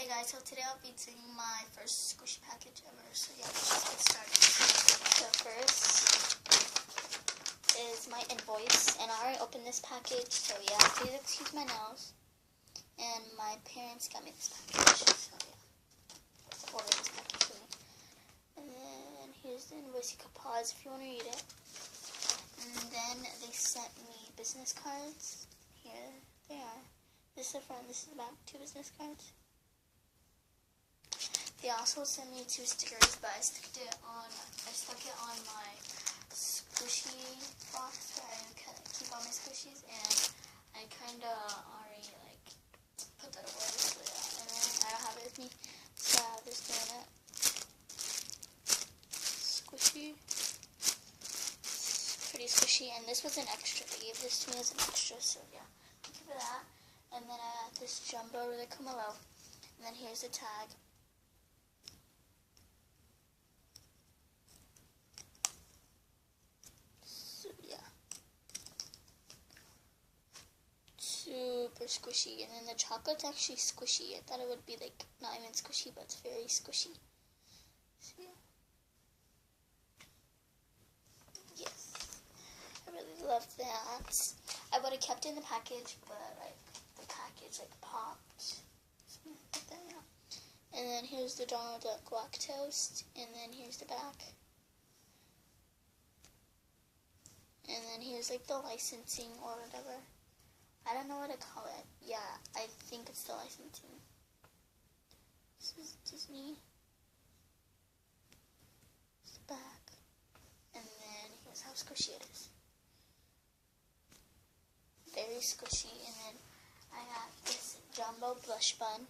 Hey guys, so today I'll be doing my first squishy package ever, so yeah, let's just get started. So first is my invoice, and I already opened this package, so yeah, please excuse my nails. And my parents got me this package, so yeah, ordered this package for me. And then here's the invoice, you can pause if you want to read it. And then they sent me business cards. Here they are. This is the front, this is the back, 2 business cards. They also sent me 2 stickers, but I stuck it on my squishy box where I keep all my squishies, and I kind of already put that away, so yeah, and then I don't have it with me, so I have this donut squishy. It's pretty squishy, and this was an extra. They gave this to me as an extra, so yeah, thank you for that. And then I got this jumbo really Kumalo, and then here's the tag. Super squishy, and then the chocolate's actually squishy. I thought it would be not even squishy, but it's very squishy. So yeah. Yes, I really love that. I would have kept it in the package, but the package popped. Something like that, yeah. And then here's the Donald Duck guac toast, and then here's the back. And then here's the licensing or whatever. I don't know what to call it. Yeah, I think it's the licensing. This is Disney. It's the back. And then here's how squishy it is. Very squishy. And then I got this jumbo blush bun.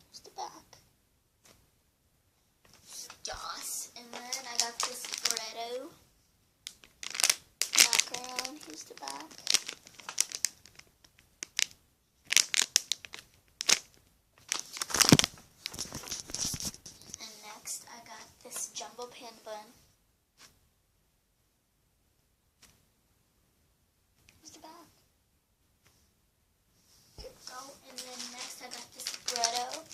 Here's the back. Sauce. And then I got this Bretto. Here's the back. And next I got this jumbo pan bun. Here's the back. Here we go. And then next I got this Bretto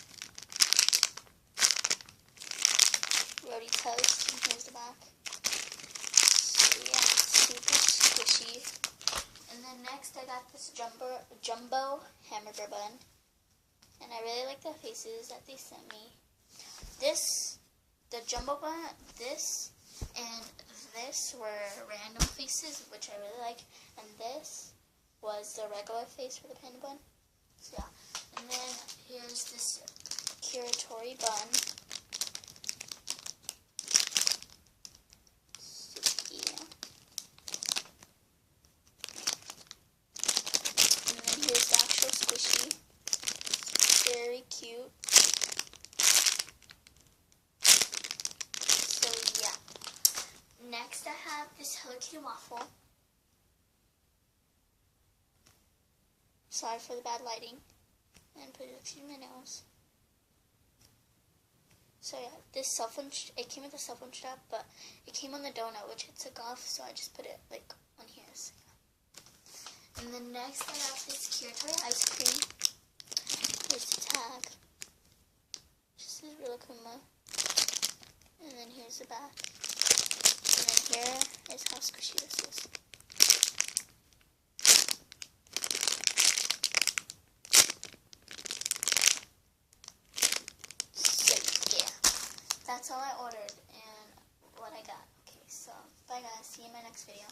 roti toast, and here's the back. So yeah, super squishy. And then next I got this jumbo hamburger bun. And I really like the faces that they sent me. The jumbo bun, this and this were random faces, which I really like. And this was the regular face for the panda bun. So yeah. And then here's this curatori bun. Squishy, very cute. So yeah. Next I have this Hello Kitty waffle. Sorry for the bad lighting. And put it a my nails. So yeah, this cell phone, it came with a cell phone strap, but it came on the donut, which it took off, so I just put it on here. So yeah. And then next I got this curatori ice cream. Here's the tag. Just says Rilakkuma. And then here's the back. And then here is how squishy this is. So yeah, that's all I ordered and what I got. Okay, so bye guys. See you in my next video.